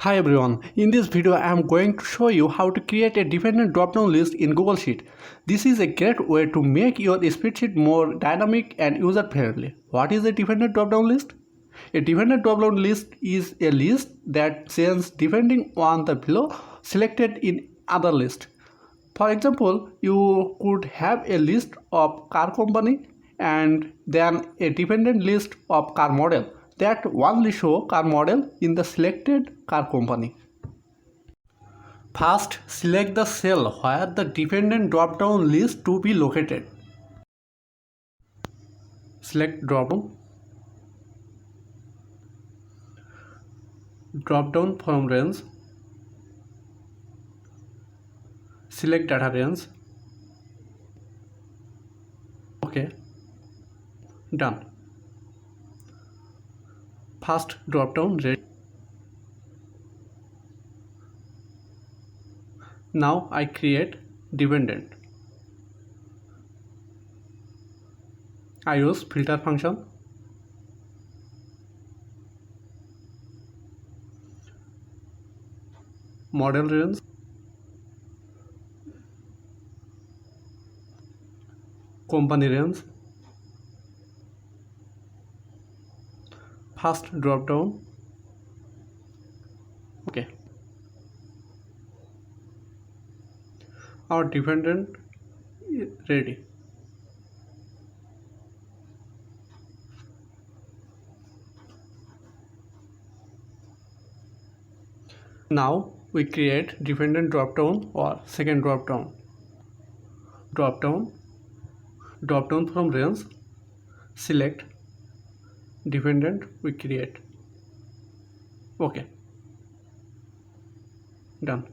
Hi everyone, in this video I am going to show you how to create a dependent drop-down list in Google Sheet. This is a great way to make your spreadsheet more dynamic and user-friendly. What is a dependent drop-down list? A dependent drop-down list is a list that changes depending on the below selected in other list. For example, you could have a list of car company and then a dependent list of car model that only show car model in the selected car company. First, select the cell where the dependent drop-down list to be located. Select drop-down from range. Select data range. Okay, done. First drop-down ready. Now I create dependent. I use filter function. Model range. Company range. First drop down. Okay. Our dependent is ready. Now we create dependent drop down or second drop down. Drop down from range. Select dependent we create. Okay, done.